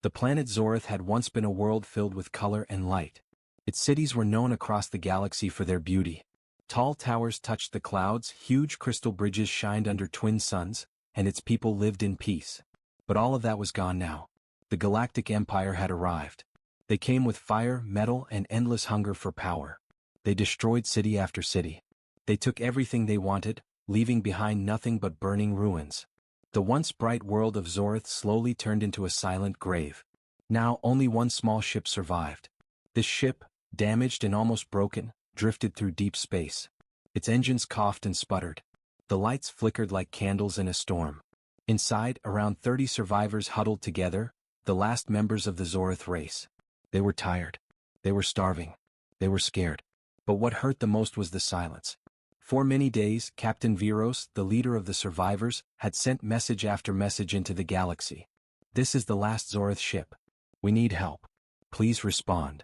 The planet Zorth had once been a world filled with color and light. Its cities were known across the galaxy for their beauty. Tall towers touched the clouds, huge crystal bridges shined under twin suns, and its people lived in peace. But all of that was gone now. The Galactic Empire had arrived. They came with fire, metal, and endless hunger for power. They destroyed city after city. They took everything they wanted, leaving behind nothing but burning ruins. The once bright world of Zorth slowly turned into a silent grave. Now only one small ship survived. This ship, damaged and almost broken, drifted through deep space. Its engines coughed and sputtered. The lights flickered like candles in a storm. Inside, around 30 survivors huddled together, the last members of the Zorth race. They were tired. They were starving. They were scared. But what hurt the most was the silence. For many days, Captain Viros, the leader of the survivors, had sent message after message into the galaxy. This is the last Zorth ship. We need help. Please respond.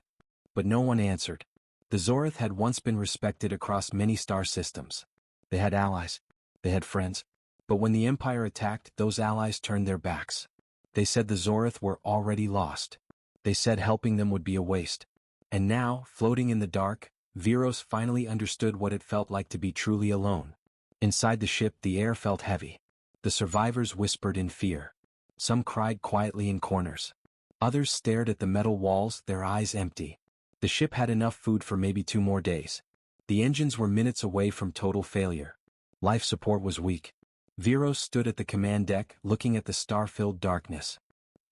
But no one answered. The Zorth had once been respected across many star systems. They had allies. They had friends. But when the Empire attacked, those allies turned their backs. They said the Zorth were already lost. They said helping them would be a waste. And now, floating in the dark, Viros finally understood what it felt like to be truly alone. Inside the ship, the air felt heavy. The survivors whispered in fear. Some cried quietly in corners. Others stared at the metal walls, their eyes empty. The ship had enough food for maybe 2 more days. The engines were minutes away from total failure. Life support was weak. Viros stood at the command deck, looking at the star-filled darkness.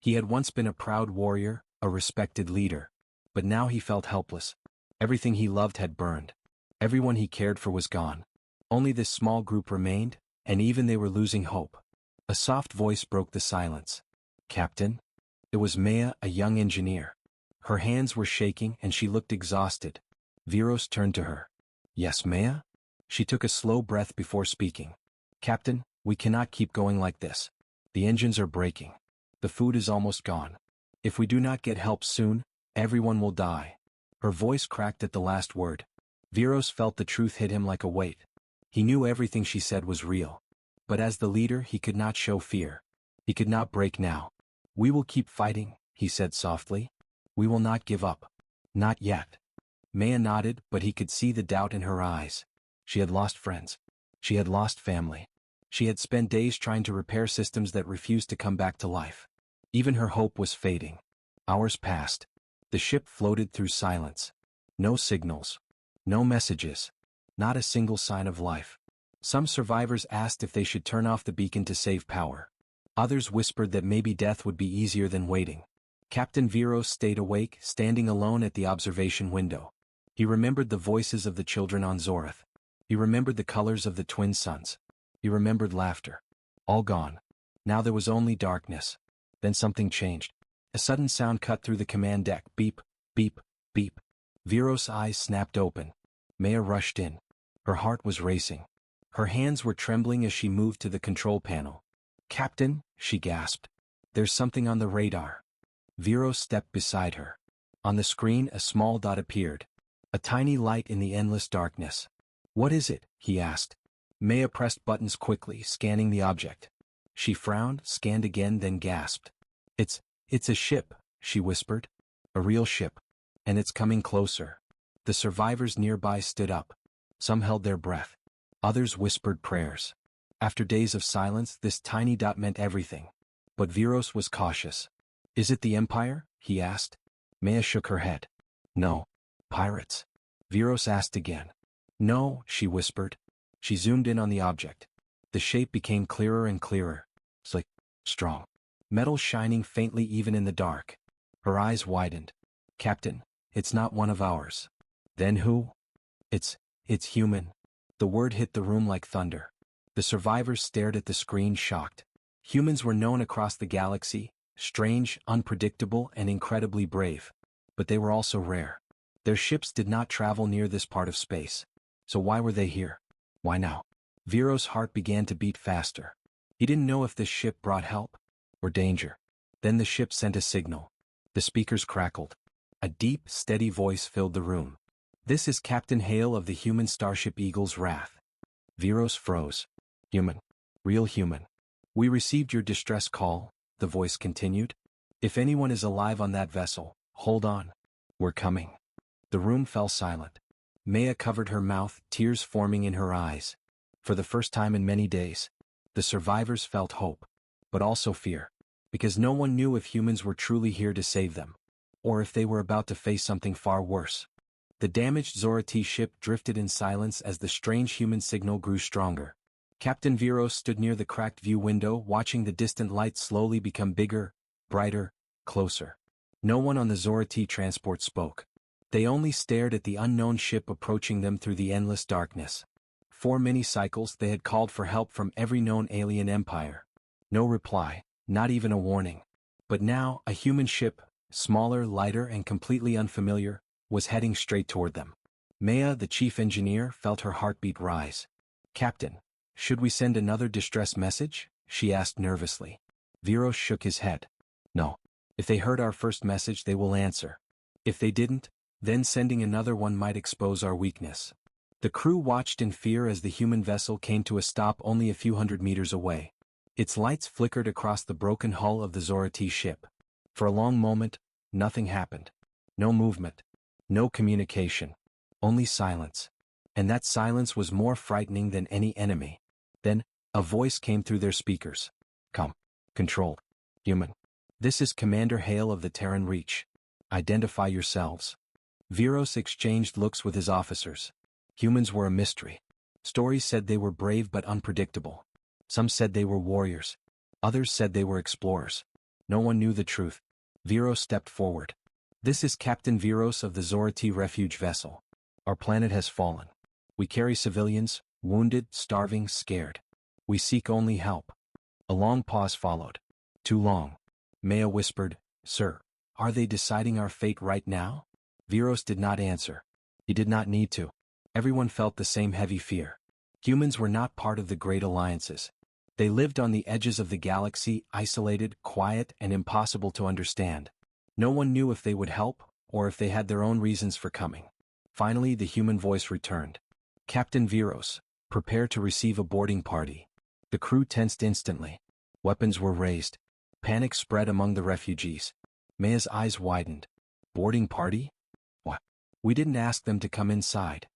He had once been a proud warrior, a respected leader. But now he felt helpless. Everything he loved had burned. Everyone he cared for was gone. Only this small group remained, and even they were losing hope. A soft voice broke the silence. "Captain?" It was Maya, a young engineer. Her hands were shaking and she looked exhausted. Viros turned to her. "Yes, Maya?" She took a slow breath before speaking. "Captain, we cannot keep going like this. The engines are breaking. The food is almost gone. If we do not get help soon, everyone will die." Her voice cracked at the last word. Viros felt the truth hit him like a weight. He knew everything she said was real. But as the leader, he could not show fear. He could not break now. "We will keep fighting," he said softly. "We will not give up. Not yet." Maya nodded, but he could see the doubt in her eyes. She had lost friends. She had lost family. She had spent days trying to repair systems that refused to come back to life. Even her hope was fading. Hours passed. The ship floated through silence. No signals. No messages. Not a single sign of life. Some survivors asked if they should turn off the beacon to save power. Others whispered that maybe death would be easier than waiting. Captain Viros stayed awake, standing alone at the observation window. He remembered the voices of the children on Zorth. He remembered the colors of the twin suns. He remembered laughter. All gone. Now there was only darkness. Then something changed. A sudden sound cut through the command deck. Beep, beep, beep. Viros' eyes snapped open. Maya rushed in. Her heart was racing. Her hands were trembling as she moved to the control panel. "Captain," she gasped. "There's something on the radar." Viros stepped beside her. On the screen, a small dot appeared. A tiny light in the endless darkness. "What is it?" he asked. Maya pressed buttons quickly, scanning the object. She frowned, scanned again, then gasped. It's a ship," she whispered. "A real ship. And it's coming closer." The survivors nearby stood up. Some held their breath. Others whispered prayers. After days of silence, this tiny dot meant everything. But Viros was cautious. "Is it the Empire?" he asked. Maya shook her head. "No. Pirates." Viros asked again. "No," she whispered. She zoomed in on the object. The shape became clearer and clearer. Slick, strong. Metal shining faintly even in the dark. Her eyes widened. "Captain, it's not one of ours." "Then who?" It's human." The word hit the room like thunder. The survivors stared at the screen, shocked. Humans were known across the galaxy, strange, unpredictable, and incredibly brave. But they were also rare. Their ships did not travel near this part of space. So why were they here? Why now? Viros' heart began to beat faster. He didn't know if this ship brought help or danger. Then the ship sent a signal. The speakers crackled. A deep, steady voice filled the room. "This is Captain Hale of the human starship Eagle's Wrath." Viros froze. "Human. Real human. We received your distress call," the voice continued. If anyone is alive on that vessel, hold on. We're coming. The room fell silent. Maya covered her mouth, tears forming in her eyes. For the first time in many days, the survivors felt hope, but also fear, because no one knew if humans were truly here to save them, or if they were about to face something far worse. The damaged Zorati ship drifted in silence as the strange human signal grew stronger. Captain Viros stood near the cracked view window, watching the distant lights slowly become bigger, brighter, closer. No one on the Zorati transport spoke. They only stared at the unknown ship approaching them through the endless darkness. For many cycles they had called for help from every known alien empire. No reply, not even a warning. But now, a human ship, smaller, lighter, and completely unfamiliar, was heading straight toward them. Maya, the chief engineer, felt her heartbeat rise. "Captain, should we send another distress message?" she asked nervously. Viros shook his head. "No. If they heard our first message, they will answer. If they didn't, then sending another one might expose our weakness." The crew watched in fear as the human vessel came to a stop only a few hundred meters away. Its lights flickered across the broken hull of the Zorati ship. For a long moment, nothing happened. No movement. No communication. Only silence. And that silence was more frightening than any enemy. Then, a voice came through their speakers. "Come. Controlled. Human. This is Commander Hale of the Terran Reach. Identify yourselves." Viros exchanged looks with his officers. Humans were a mystery. Stories said they were brave but unpredictable. Some said they were warriors. Others said they were explorers. No one knew the truth. Viros stepped forward. "This is Captain Viros of the Zorati refuge vessel. Our planet has fallen. We carry civilians, wounded, starving, scared. We seek only help." A long pause followed. "Too long." Maya whispered, "Sir, are they deciding our fate right now?" Viros did not answer. He did not need to. Everyone felt the same heavy fear. Humans were not part of the great alliances. They lived on the edges of the galaxy, isolated, quiet, and impossible to understand. No one knew if they would help, or if they had their own reasons for coming. Finally, the human voice returned. "Captain Viros, prepare to receive a boarding party." The crew tensed instantly. Weapons were raised. Panic spread among the refugees. Maya's eyes widened. "Boarding party? What? We didn't ask them to come inside."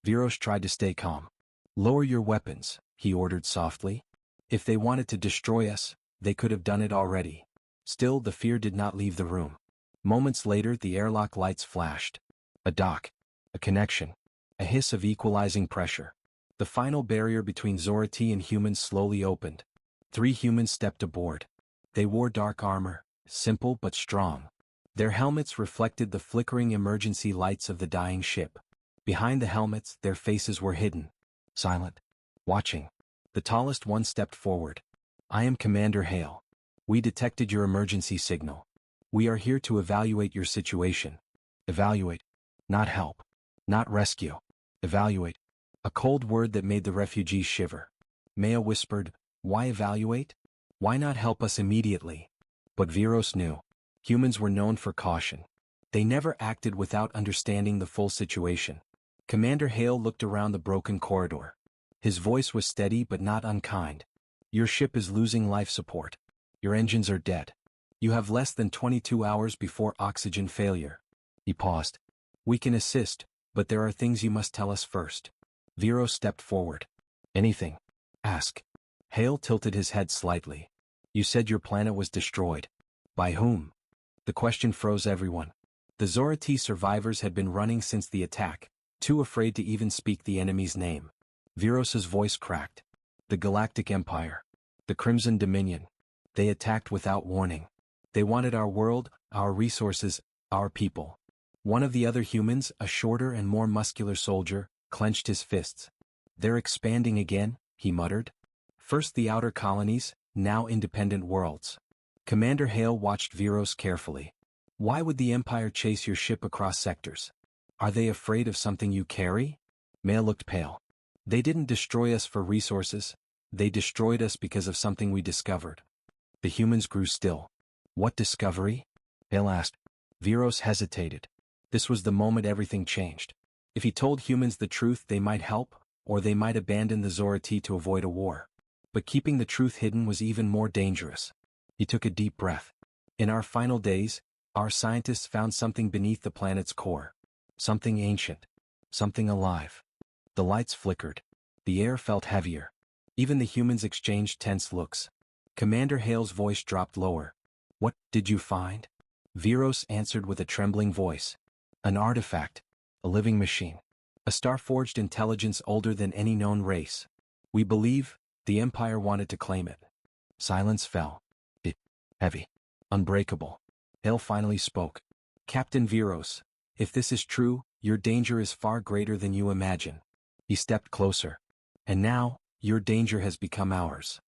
Viros tried to stay calm. "Lower your weapons," he ordered softly. "If they wanted to destroy us, they could have done it already." Still, the fear did not leave the room. Moments later, the airlock lights flashed. A dock. A connection. A hiss of equalizing pressure. The final barrier between Zorati and humans slowly opened. 3 humans stepped aboard. They wore dark armor, simple but strong. Their helmets reflected the flickering emergency lights of the dying ship. Behind the helmets, their faces were hidden. Silent. Watching. The tallest one stepped forward. "I am Commander Hale. We detected your emergency signal. We are here to evaluate your situation." Evaluate. Not help. Not rescue. Evaluate. A cold word that made the refugees shiver. Maya whispered, "Why evaluate? Why not help us immediately?" But Viros knew. Humans were known for caution. They never acted without understanding the full situation. Commander Hale looked around the broken corridor. His voice was steady but not unkind. "Your ship is losing life support. Your engines are dead. You have less than 22 hours before oxygen failure." He paused. "We can assist, but there are things you must tell us first." Viros stepped forward. "Anything. Ask." Hale tilted his head slightly. "You said your planet was destroyed. By whom?" The question froze everyone. The Zorati survivors had been running since the attack, too afraid to even speak the enemy's name. Viros's voice cracked. "The Galactic Empire. The Crimson Dominion. They attacked without warning. They wanted our world, our resources, our people." One of the other humans, a shorter and more muscular soldier, clenched his fists. "They're expanding again," he muttered. "First the outer colonies, now independent worlds." Commander Hale watched Viros carefully. "Why would the Empire chase your ship across sectors? Are they afraid of something you carry?" Maya looked pale. "They didn't destroy us for resources. They destroyed us because of something we discovered." The humans grew still. "What discovery?" Hale asked. Viros hesitated. This was the moment everything changed. If he told humans the truth, they might help, or they might abandon the Zorati to avoid a war. But keeping the truth hidden was even more dangerous. He took a deep breath. In our final days, our scientists found something beneath the planet's core. Something ancient. Something alive. The lights flickered. The air felt heavier. Even the humans exchanged tense looks. Commander Hale's voice dropped lower. "What did you find?" Viros answered with a trembling voice. "An artifact. A living machine. A star-forged intelligence older than any known race. We believe the Empire wanted to claim it." Silence fell. Heavy. Unbreakable. Hale finally spoke. "Captain Viros, if this is true, your danger is far greater than you imagine." He stepped closer. "And now, your danger has become ours."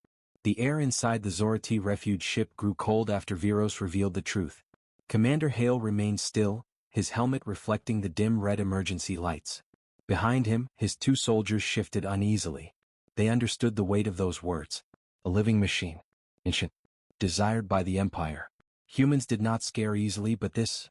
The air inside the Zorati refuge ship grew cold after Viros revealed the truth. Commander Hale remained still, his helmet reflecting the dim red emergency lights. Behind him, his two soldiers shifted uneasily. They understood the weight of those words. A living machine. Ancient. Desired by the Empire. Humans did not scare easily, but this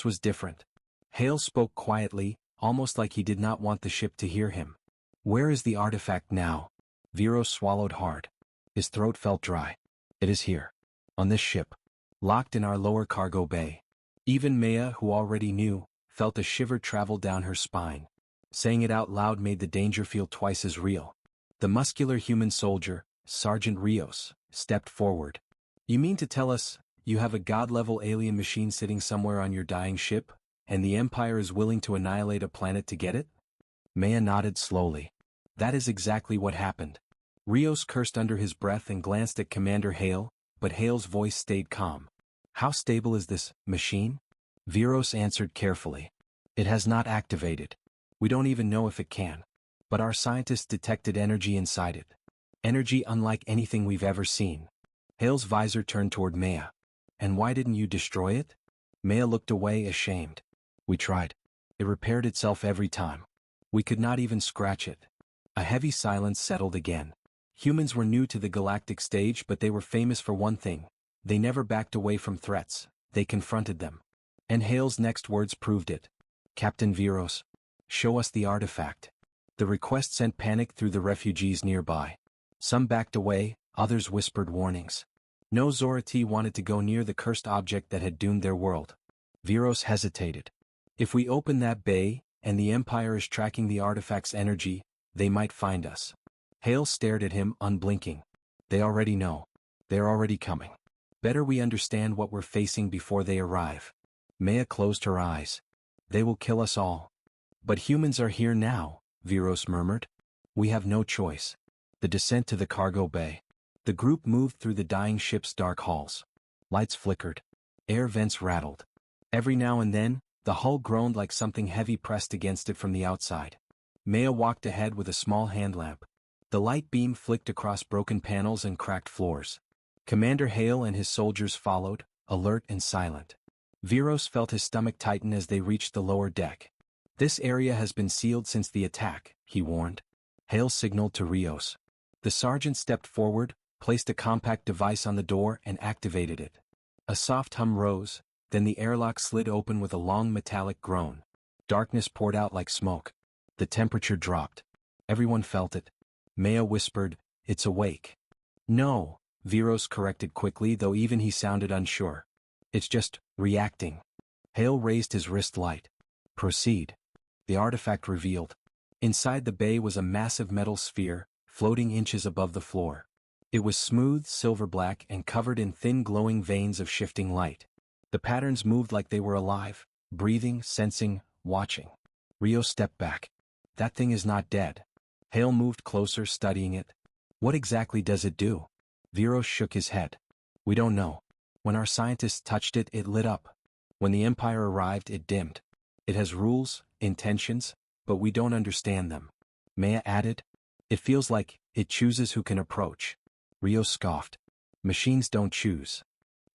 was different. Hale spoke quietly, almost like he did not want the ship to hear him. "Where is the artifact now?" Viros swallowed hard. His throat felt dry. "It is here. On this ship. Locked in our lower cargo bay." Even Maya, who already knew, felt a shiver travel down her spine. Saying it out loud made the danger feel twice as real. The muscular human soldier, Sergeant Rios, stepped forward. "You mean to tell us, you have a god-level alien machine sitting somewhere on your dying ship, and the Empire is willing to annihilate a planet to get it?" Maya nodded slowly. "That is exactly what happened." Rios cursed under his breath and glanced at Commander Hale, but Hale's voice stayed calm. "How stable is this machine?" Viros answered carefully. "It has not activated. We don't even know if it can. But our scientists detected energy inside it. Energy unlike anything we've ever seen." Hale's visor turned toward Maya. "And why didn't you destroy it?" Maya looked away ashamed. "We tried. It repaired itself every time. We could not even scratch it." A heavy silence settled again. Humans were new to the galactic stage, but they were famous for one thing. They never backed away from threats. They confronted them. And Hale's next words proved it. "Captain Viros, show us the artifact." The request sent panic through the refugees nearby. Some backed away, others whispered warnings. No Zorati wanted to go near the cursed object that had doomed their world. Viros hesitated. "If we open that bay, and the Empire is tracking the artifact's energy, they might find us." Hale stared at him, unblinking. "They already know. They're already coming. Better we understand what we're facing before they arrive." Maya closed her eyes. "They will kill us all." "But humans are here now," Viros murmured. "We have no choice." The descent to the cargo bay. The group moved through the dying ship's dark halls. Lights flickered. Air vents rattled. Every now and then, the hull groaned like something heavy pressed against it from the outside. Maya walked ahead with a small hand lamp. The light beam flicked across broken panels and cracked floors. Commander Hale and his soldiers followed, alert and silent. Viros felt his stomach tighten as they reached the lower deck. "This area has been sealed since the attack," he warned. Hale signaled to Rios. The sergeant stepped forward, placed a compact device on the door and activated it. A soft hum rose, then the airlock slid open with a long metallic groan. Darkness poured out like smoke. The temperature dropped. Everyone felt it. Maya whispered, "It's awake." "No," Viros corrected quickly, though even he sounded unsure. "It's just reacting." Hale raised his wrist light. "Proceed." The artifact revealed. Inside the bay was a massive metal sphere, floating inches above the floor. It was smooth, silver-black, and covered in thin glowing veins of shifting light. The patterns moved like they were alive, breathing, sensing, watching. Rio stepped back. "That thing is not dead." Hale moved closer, studying it. "What exactly does it do?" Viros shook his head. "We don't know. When our scientists touched it, it lit up. When the Empire arrived, it dimmed. It has rules, intentions, but we don't understand them." Maya added, "It feels like it chooses who can approach." Rio scoffed. "Machines don't choose."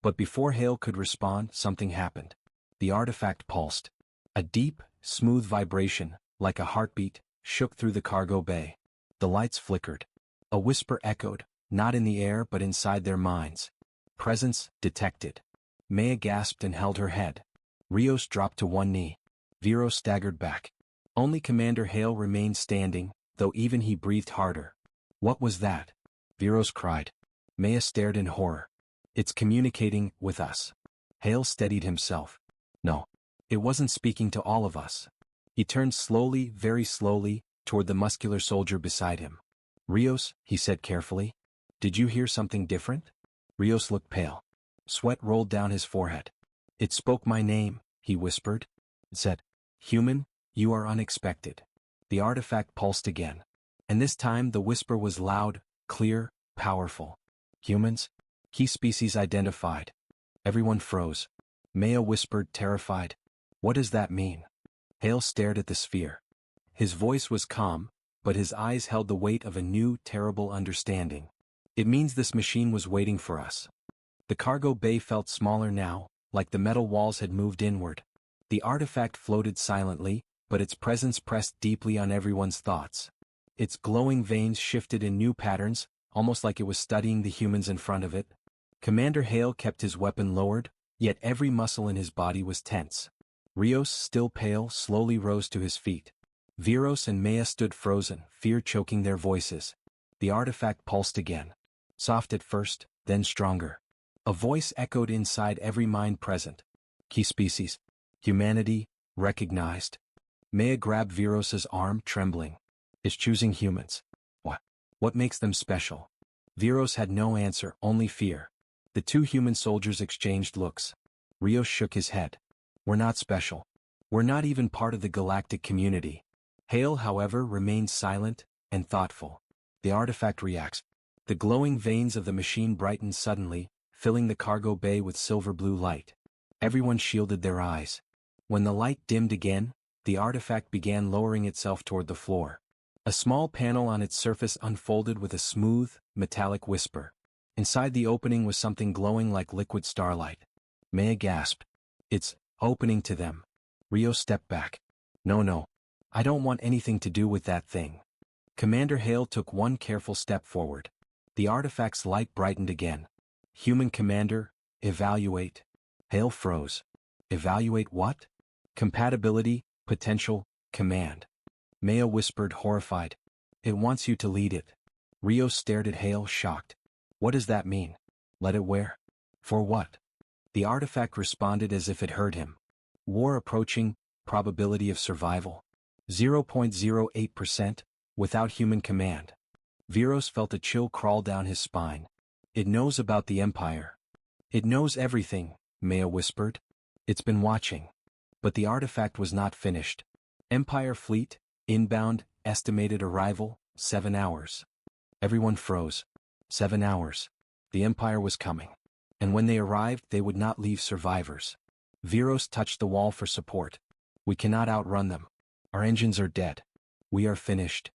But before Hale could respond, something happened. The artifact pulsed. A deep, smooth vibration, like a heartbeat, shook through the cargo bay. The lights flickered. A whisper echoed, not in the air but inside their minds. "Presence detected." Maya gasped and held her head. Rios dropped to one knee. Viros staggered back. Only Commander Hale remained standing, though even he breathed harder. "What was that?" Viros cried. Maya stared in horror. It's communicating with us. Hale steadied himself. No. It wasn't speaking to all of us. He turned slowly, very slowly, toward the muscular soldier beside him. Rios, he said carefully. Did you hear something different? Rios looked pale. Sweat rolled down his forehead. It spoke my name, he whispered. It said, Human, you are unexpected. The artifact pulsed again. And this time the whisper was loud, clear, powerful. Humans? Key species identified. Everyone froze. Maya whispered, terrified. What does that mean? Hale stared at the sphere. His voice was calm, but his eyes held the weight of a new, terrible understanding. It means this machine was waiting for us. The cargo bay felt smaller now, like the metal walls had moved inward. The artifact floated silently, but its presence pressed deeply on everyone's thoughts. Its glowing veins shifted in new patterns, almost like it was studying the humans in front of it. Commander Hale kept his weapon lowered, yet every muscle in his body was tense. Rios, still pale, slowly rose to his feet. Viros and Maya stood frozen, fear choking their voices. The artifact pulsed again. Soft at first, then stronger. A voice echoed inside every mind present. Key species. Humanity, recognized. Maya grabbed Viros's arm, trembling. Is choosing humans. What? What makes them special? Viros had no answer, only fear. The two human soldiers exchanged looks. Rios shook his head. We're not special. We're not even part of the galactic community. Hale, however, remained silent and thoughtful. The artifact reacts. The glowing veins of the machine brightened suddenly, filling the cargo bay with silver-blue light. Everyone shielded their eyes. When the light dimmed again, the artifact began lowering itself toward the floor. A small panel on its surface unfolded with a smooth, metallic whisper. Inside the opening was something glowing like liquid starlight. Maya gasped. It's opening to them. Rio stepped back. No. I don't want anything to do with that thing. Commander Hale took one careful step forward. The artifact's light brightened again. Human Commander, evaluate. Hale froze. Evaluate what? Compatibility, potential, command. Maya whispered, horrified. It wants you to lead it. Rio stared at Hale, shocked. What does that mean? Let it where? For what? The artifact responded as if it heard him. War approaching, probability of survival. 0.08%, without human command. Viros felt a chill crawl down his spine. It knows about the Empire. It knows everything, Maya whispered. It's been watching. But the artifact was not finished. Empire fleet, inbound, estimated arrival, 7 hours. Everyone froze. 7 hours. The Empire was coming. And when they arrived, they would not leave survivors. Viros touched the wall for support. We cannot outrun them. Our engines are dead. We are finished.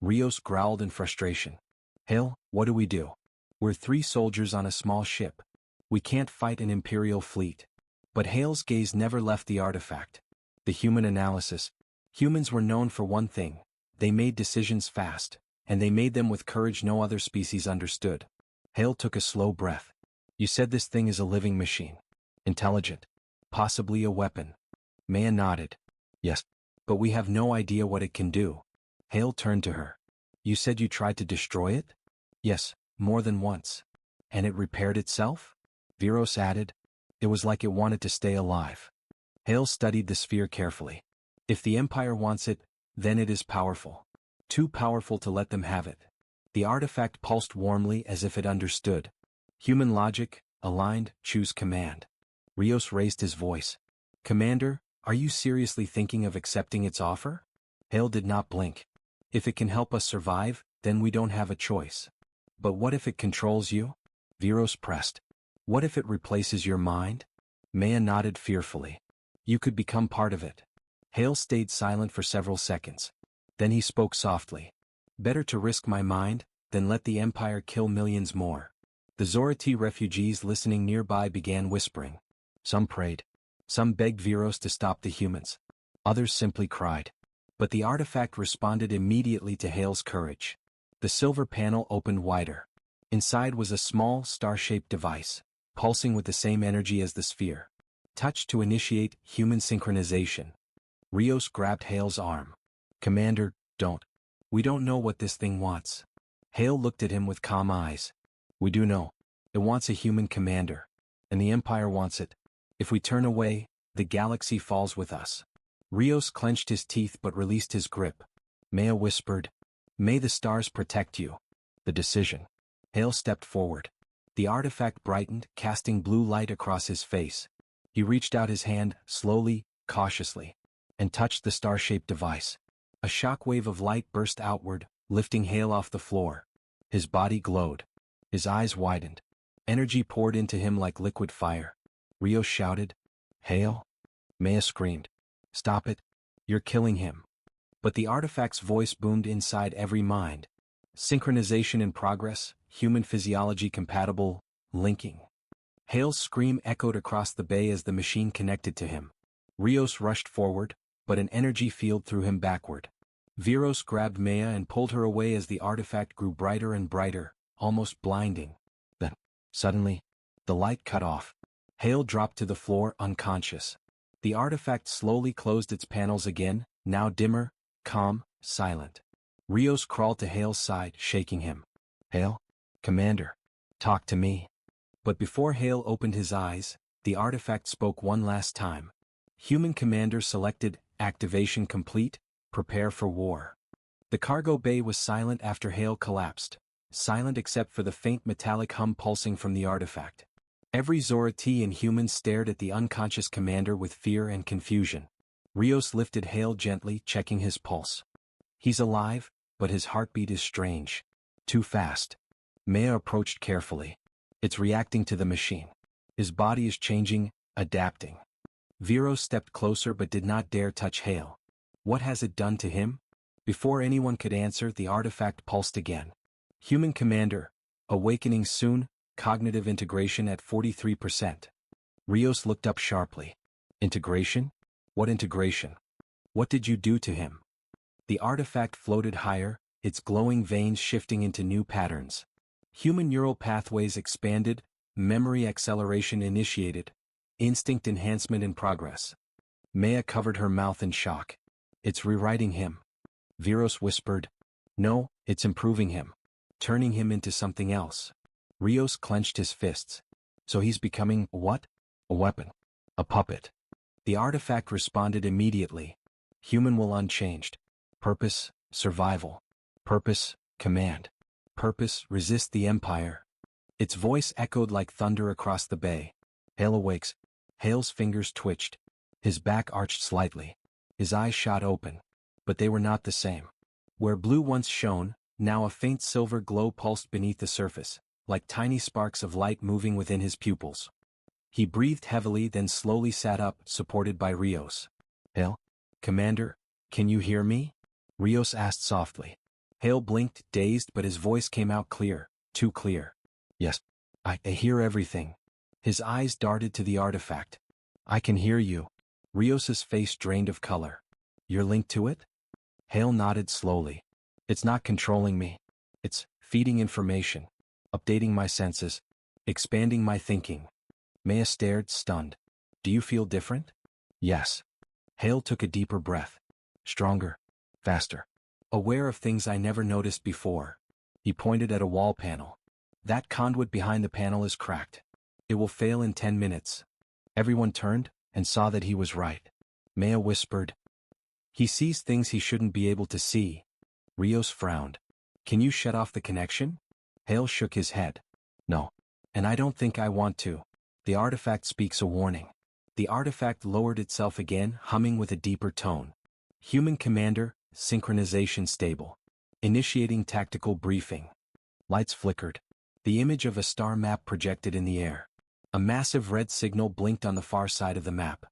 Rios growled in frustration. Hale, what do we do? We're 3 soldiers on a small ship. We can't fight an Imperial fleet. But Hale's gaze never left the artifact. The human analysis. Humans were known for one thing. They made decisions fast, and they made them with courage no other species understood. Hale took a slow breath. You said this thing is a living machine. Intelligent. Possibly a weapon. Maya nodded. Yes. But we have no idea what it can do. Hale turned to her. You said you tried to destroy it? Yes, more than once. And it repaired itself? Viros added. It was like it wanted to stay alive. Hale studied the sphere carefully. If the Empire wants it, then it is powerful. Too powerful to let them have it. The artifact pulsed warmly as if it understood. Human logic, aligned, choose command. Rios raised his voice. Commander, are you seriously thinking of accepting its offer? Hale did not blink. If it can help us survive, then we don't have a choice. But what if it controls you? Viros pressed. What if it replaces your mind? Maya nodded fearfully. You could become part of it. Hale stayed silent for several seconds. Then he spoke softly. Better to risk my mind, than let the Empire kill millions more. The Zorati refugees listening nearby began whispering. Some prayed. Some begged Viros to stop the humans. Others simply cried. But the artifact responded immediately to Hale's courage. The silver panel opened wider. Inside was a small, star-shaped device, pulsing with the same energy as the sphere. Touch to initiate human synchronization. Rios grabbed Hale's arm. Commander, don't. We don't know what this thing wants. Hale looked at him with calm eyes. We do know. It wants a human commander. And the Empire wants it. If we turn away, the galaxy falls with us. Rios clenched his teeth but released his grip. Maya whispered, "May the stars protect you." The decision. Hale stepped forward. The artifact brightened, casting blue light across his face. He reached out his hand, slowly, cautiously, and touched the star-shaped device. A shockwave of light burst outward, lifting Hale off the floor. His body glowed. His eyes widened. Energy poured into him like liquid fire. Rios shouted, "Hale?" Maya screamed, "Stop it. You're killing him." But the artifact's voice boomed inside every mind. Synchronization in progress, human physiology compatible, linking. Hale's scream echoed across the bay as the machine connected to him. Rios rushed forward, but an energy field threw him backward. Viros grabbed Maya and pulled her away as the artifact grew brighter and brighter, almost blinding. Then, suddenly, the light cut off. Hale dropped to the floor unconscious. The artifact slowly closed its panels again, now dimmer, calm, silent. Rios crawled to Hale's side, shaking him. "Hale? Commander. Talk to me." But before Hale opened his eyes, the artifact spoke one last time. Human commander selected, activation complete, prepare for war. The cargo bay was silent after Hale collapsed, silent except for the faint metallic hum pulsing from the artifact. Every Zora T in human stared at the unconscious commander with fear and confusion. Rios lifted Hale gently, checking his pulse. He's alive, but his heartbeat is strange. Too fast. Maya approached carefully. It's reacting to the machine. His body is changing, adapting. Viros stepped closer but did not dare touch Hale. What has it done to him? Before anyone could answer, the artifact pulsed again. Human commander, awakening soon, cognitive integration at 43%. Rios looked up sharply. Integration? What integration? What did you do to him? The artifact floated higher, its glowing veins shifting into new patterns. Human neural pathways expanded, memory acceleration initiated, instinct enhancement in progress. Maya covered her mouth in shock. It's rewriting him. Viros whispered, "No, it's improving him. Turning him into something else." Rios clenched his fists. So he's becoming what? A weapon. A puppet. The artifact responded immediately. Human will unchanged. Purpose, survival. Purpose, command. Purpose, resist the Empire. Its voice echoed like thunder across the bay. Hale awakes. Hale's fingers twitched. His back arched slightly. His eyes shot open. But they were not the same. Where blue once shone, now a faint silver glow pulsed beneath the surface, like tiny sparks of light moving within his pupils. He breathed heavily, then slowly sat up, supported by Rios. "Hale? Commander, can you hear me?" Rios asked softly. Hale blinked, dazed, but his voice came out clear, too clear. "Yes, I hear everything." His eyes darted to the artifact. "I can hear you." Rios's face drained of color. "You're linked to it?" Hale nodded slowly. "It's not controlling me. It's feeding information, updating my senses, expanding my thinking." Maya stared, stunned. "Do you feel different?" "Yes." Hale took a deeper breath. "Stronger. Faster. Aware of things I never noticed before." He pointed at a wall panel. "That conduit behind the panel is cracked. It will fail in 10 minutes. Everyone turned and saw that he was right. Maya whispered, "He sees things he shouldn't be able to see." Rios frowned. "Can you shut off the connection?" Hale shook his head. "No. And I don't think I want to. The artifact speaks a warning." The artifact lowered itself again, humming with a deeper tone. "Human commander, synchronization stable. Initiating tactical briefing." Lights flickered. The image of a star map projected in the air. A massive red signal blinked on the far side of the map.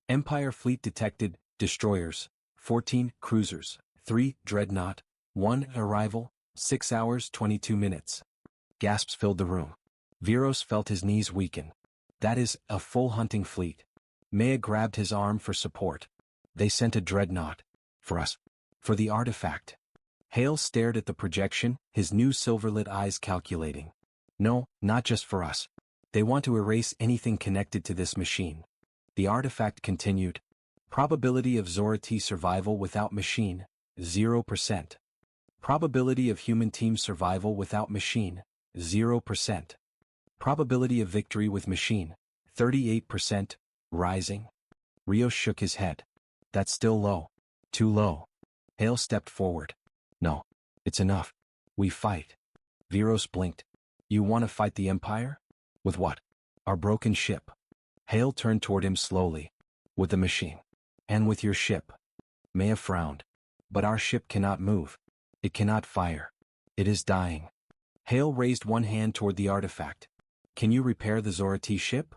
Empire fleet detected, destroyers, 14 cruisers, 3 dreadnought, 1 arrival, 6 hours 22 minutes. Gasps filled the room. Viros felt his knees weaken. That is a full hunting fleet. Maya grabbed his arm for support. They sent a dreadnought. For us. For the artifact. Hale stared at the projection, his new silver-lit eyes calculating. No, not just for us. They want to erase anything connected to this machine. The artifact continued. Probability of Zora T survival without machine, 0%. Probability of human team survival without machine, 0%. Probability of victory with machine, 38%, rising. Rios shook his head. That's still low. Too low. Hale stepped forward. No. It's enough. We fight. Viros blinked. You want to fight the Empire? With what? Our broken ship. Hale turned toward him slowly. With the machine. And with your ship. Maya frowned. But our ship cannot move. It cannot fire. It is dying. Hale raised one hand toward the artifact. Can you repair the Zorati ship?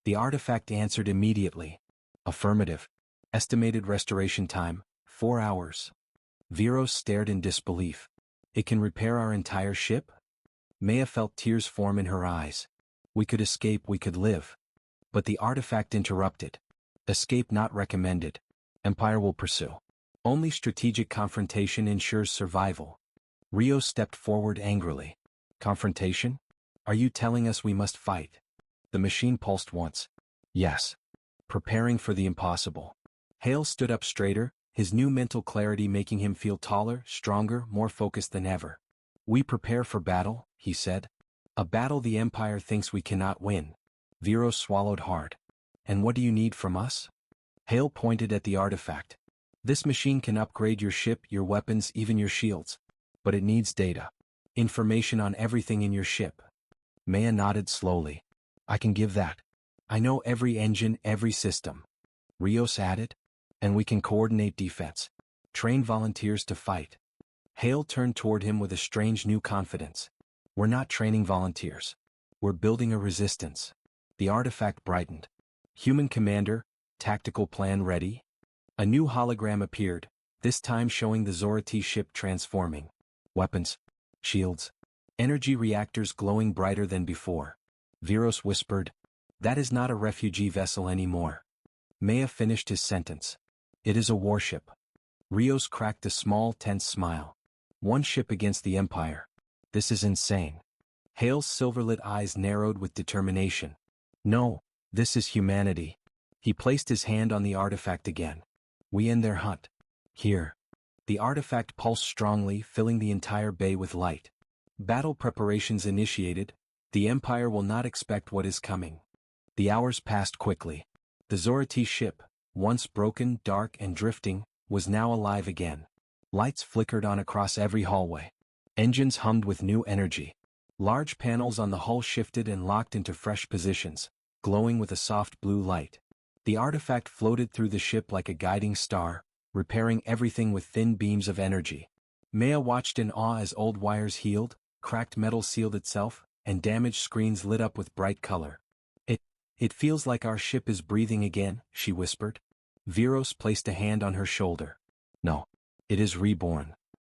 The artifact answered immediately. Affirmative. Estimated restoration time, 4 hours. Viros stared in disbelief. It can repair our entire ship? Maya felt tears form in her eyes. We could escape, we could live. But the artifact interrupted. Escape not recommended. Empire will pursue. Only strategic confrontation ensures survival. Rios stepped forward angrily. Confrontation? Are you telling us we must fight? The machine pulsed once. Yes. Preparing for the impossible. Hale stood up straighter, his new mental clarity making him feel taller, stronger, more focused than ever. We prepare for battle, he said. A battle the Empire thinks we cannot win. Viros swallowed hard. And what do you need from us? Hale pointed at the artifact. This machine can upgrade your ship, your weapons, even your shields. But it needs data. Information on everything in your ship. Maya nodded slowly. I can give that. I know every engine, every system. Rios added. And we can coordinate defense. Train volunteers to fight. Hale turned toward him with a strange new confidence. We're not training volunteers. We're building a resistance. The artifact brightened. Human commander, tactical plan ready? A new hologram appeared, this time showing the Zorati ship transforming. Weapons. Shields. Energy reactors glowing brighter than before. Viros whispered, that is not a refugee vessel anymore. Maya finished his sentence. It is a warship. Rios cracked a small, tense smile. One ship against the Empire. This is insane. Hale's silver-lit eyes narrowed with determination. No, this is humanity. He placed his hand on the artifact again. We end their hunt. Here. The artifact pulsed strongly, filling the entire bay with light. Battle preparations initiated. The Empire will not expect what is coming. The hours passed quickly. The Zorati ship, once broken, dark, and drifting, was now alive again. Lights flickered on across every hallway. Engines hummed with new energy. Large panels on the hull shifted and locked into fresh positions, glowing with a soft blue light. The artifact floated through the ship like a guiding star, repairing everything with thin beams of energy. Maya watched in awe as old wires healed, cracked metal sealed itself, and damaged screens lit up with bright color. It feels like our ship is breathing again, she whispered. Viros placed a hand on her shoulder. No. It is reborn.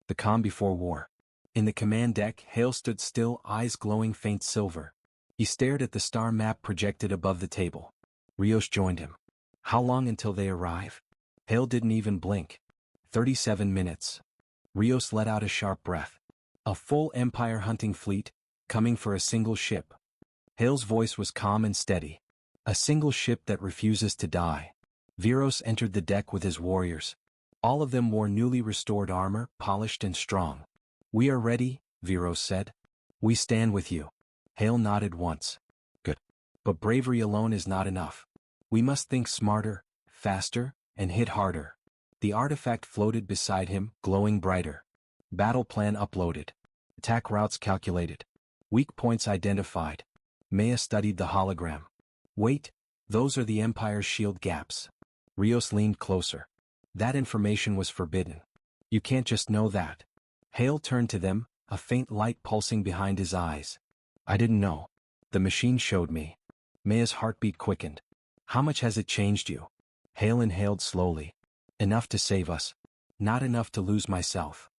The calm before war. In the command deck, Hale stood still, eyes glowing faint silver. He stared at the star map projected above the table. Rios joined him. How long until they arrive? Hale didn't even blink. 37 minutes. Rios let out a sharp breath. A full Empire hunting fleet, coming for a single ship. Hale's voice was calm and steady. A single ship that refuses to die. Viros entered the deck with his warriors. All of them wore newly restored armor, polished and strong. We are ready, Viros said. We stand with you. Hale nodded once. Good. But bravery alone is not enough. We must think smarter, faster, and hit harder. The artifact floated beside him, glowing brighter. Battle plan uploaded. Attack routes calculated. Weak points identified. Maya studied the hologram. Wait, those are the Empire's shield gaps. Rios leaned closer. That information was forbidden. You can't just know that. Hale turned to them, a faint light pulsing behind his eyes. I didn't know. The machine showed me. Maya's heartbeat quickened. How much has it changed you? Hale inhaled slowly. Enough to save us. Not enough to lose myself.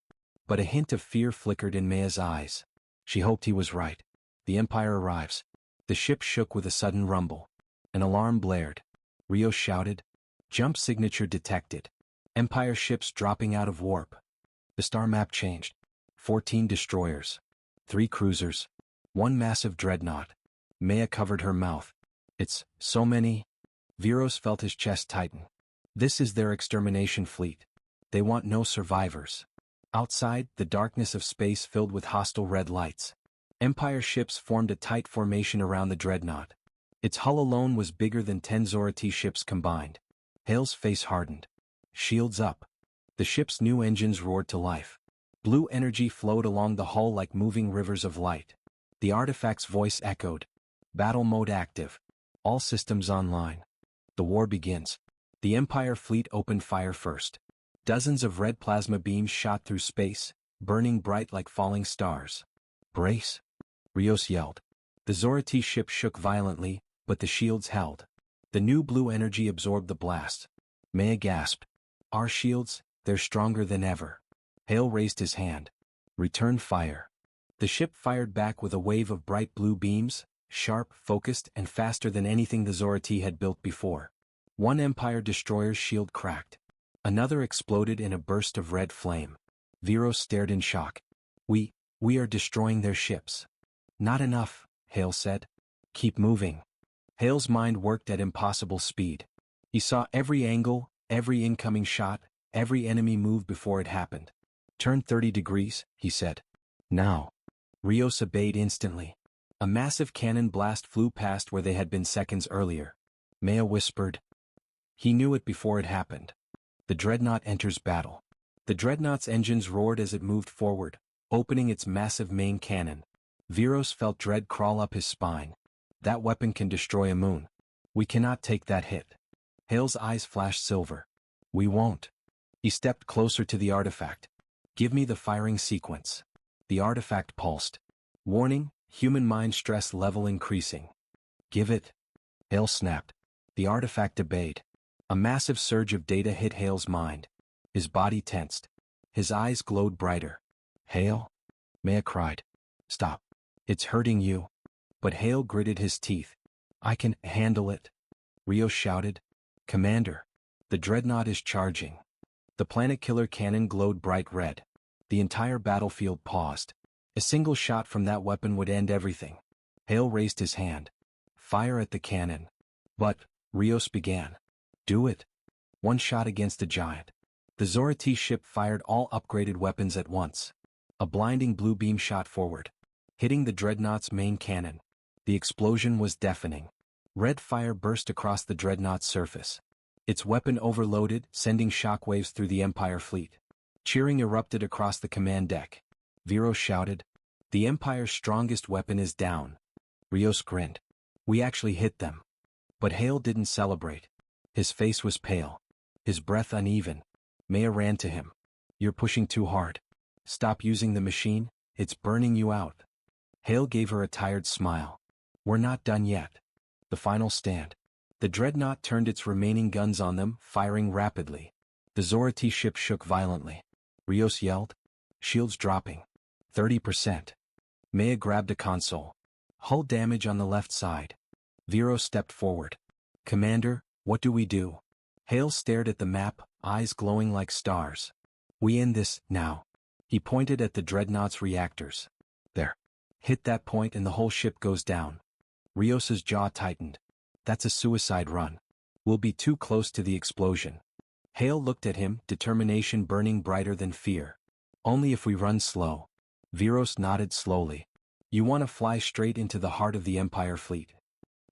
But a hint of fear flickered in Maya's eyes. She hoped he was right. The Empire arrives. The ship shook with a sudden rumble. An alarm blared. Rios shouted. Jump signature detected. Empire ships dropping out of warp. The star map changed. 14 destroyers. 3 cruisers. 1 massive dreadnought. Maya covered her mouth. It's so many. Viros felt his chest tighten. This is their extermination fleet. They want no survivors. Outside, the darkness of space filled with hostile red lights. Empire ships formed a tight formation around the dreadnought. Its hull alone was bigger than 10 Zorati ships combined. Hale's face hardened. Shields up. The ship's new engines roared to life. Blue energy flowed along the hull like moving rivers of light. The artifact's voice echoed. Battle mode active. All systems online. The war begins. The Empire fleet opened fire first. Dozens of red plasma beams shot through space, burning bright like falling stars. Brace! Rios yelled. The Zorati ship shook violently, but the shields held. The new blue energy absorbed the blast. Maya gasped. Our shields, they're stronger than ever. Hale raised his hand. Return fire. The ship fired back with a wave of bright blue beams, sharp, focused, and faster than anything the Zorati had built before. One Empire destroyer's shield cracked. Another exploded in a burst of red flame. Viros stared in shock. We are destroying their ships. Not enough, Hale said. Keep moving. Hale's mind worked at impossible speed. He saw every angle, every incoming shot, every enemy move before it happened. Turn 30 degrees, he said. Now. Rios obeyed instantly. A massive cannon blast flew past where they had been seconds earlier. Maya whispered. He knew it before it happened. The dreadnought enters battle. The dreadnought's engines roared as it moved forward, opening its massive main cannon. Viros felt dread crawl up his spine. That weapon can destroy a moon. We cannot take that hit. Hale's eyes flashed silver. We won't. He stepped closer to the artifact. Give me the firing sequence. The artifact pulsed. Warning, human mind stress level increasing. Give it. Hale snapped. The artifact obeyed. A massive surge of data hit Hale's mind. His body tensed. His eyes glowed brighter. Hale? Maya cried. Stop. It's hurting you. But Hale gritted his teeth. I can handle it. Rios shouted. Commander. The dreadnought is charging. The planet killer cannon glowed bright red. The entire battlefield paused. A single shot from that weapon would end everything. Hale raised his hand. Fire at the cannon. But, Rios began. Do it. One shot against the giant. The Zorati ship fired all upgraded weapons at once. A blinding blue beam shot forward, hitting the dreadnought's main cannon. The explosion was deafening. Red fire burst across the dreadnought's surface. Its weapon overloaded, sending shockwaves through the Empire fleet. Cheering erupted across the command deck. Viros shouted, The Empire's strongest weapon is down. Rios grinned. We actually hit them. But Hale didn't celebrate. His face was pale. His breath uneven. Maya ran to him. You're pushing too hard. Stop using the machine, it's burning you out. Hale gave her a tired smile. We're not done yet. The final stand. The dreadnought turned its remaining guns on them, firing rapidly. The Zorati ship shook violently. Rios yelled. Shields dropping. 30%. Maya grabbed a console. Hull damage on the left side. Viros stepped forward. Commander, what do we do? Hale stared at the map, eyes glowing like stars. We end this, now. He pointed at the dreadnought's reactors. There. Hit that point and the whole ship goes down. Rios's jaw tightened. That's a suicide run. We'll be too close to the explosion. Hale looked at him, determination burning brighter than fear. Only if we run slow. Viros nodded slowly. You want to fly straight into the heart of the Empire fleet?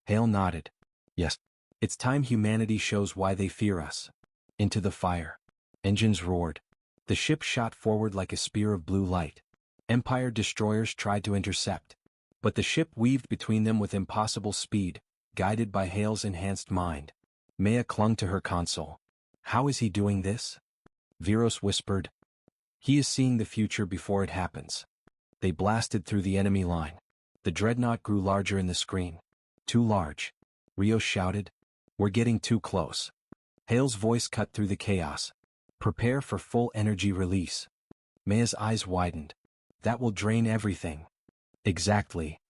Hale nodded. Yes. It's time humanity shows why they fear us. Into the fire. Engines roared. The ship shot forward like a spear of blue light. Empire destroyers tried to intercept. But the ship weaved between them with impossible speed, guided by Hale's enhanced mind. Maya clung to her console. How is he doing this? Viros whispered. He is seeing the future before it happens. They blasted through the enemy line. The dreadnought grew larger in the screen. Too large. Rios shouted. We're getting too close. Hale's voice cut through the chaos. Prepare for full energy release. Maya's eyes widened. That will drain everything. Exactly.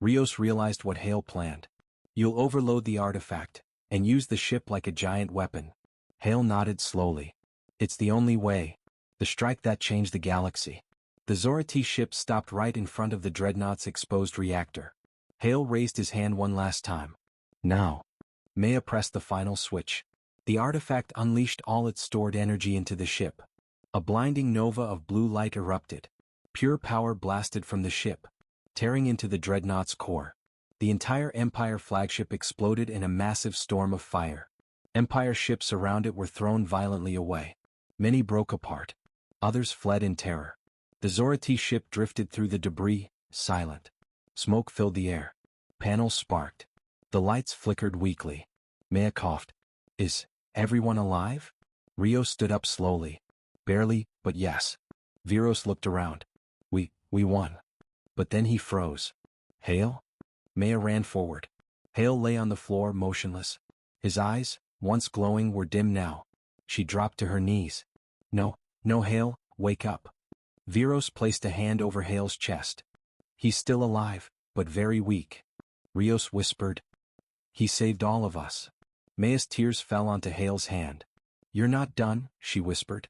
Rios realized what Hale planned. You'll overload the artifact, and use the ship like a giant weapon. Hale nodded slowly. It's the only way. The strike that changed the galaxy. The Zorati ship stopped right in front of the dreadnought's exposed reactor. Hale raised his hand one last time. Now. Maya pressed the final switch. The artifact unleashed all its stored energy into the ship. A blinding nova of blue light erupted. Pure power blasted from the ship. tearing into the dreadnought's core. The entire Empire flagship exploded in a massive storm of fire. Empire ships around it were thrown violently away. Many broke apart. Others fled in terror. The Zorati ship drifted through the debris, silent. Smoke filled the air. Panels sparked. The lights flickered weakly. Maya coughed. Is everyone alive? Rio stood up slowly. Barely, but yes. Viros looked around. We won. But then he froze. Hale? Maya ran forward. Hale lay on the floor motionless. His eyes, once glowing, were dim now. She dropped to her knees. No, Hale, wake up. Viros placed a hand over Hale's chest. He's still alive, but very weak. Rios whispered. He saved all of us. Maya's tears fell onto Hale's hand. You're not done, she whispered.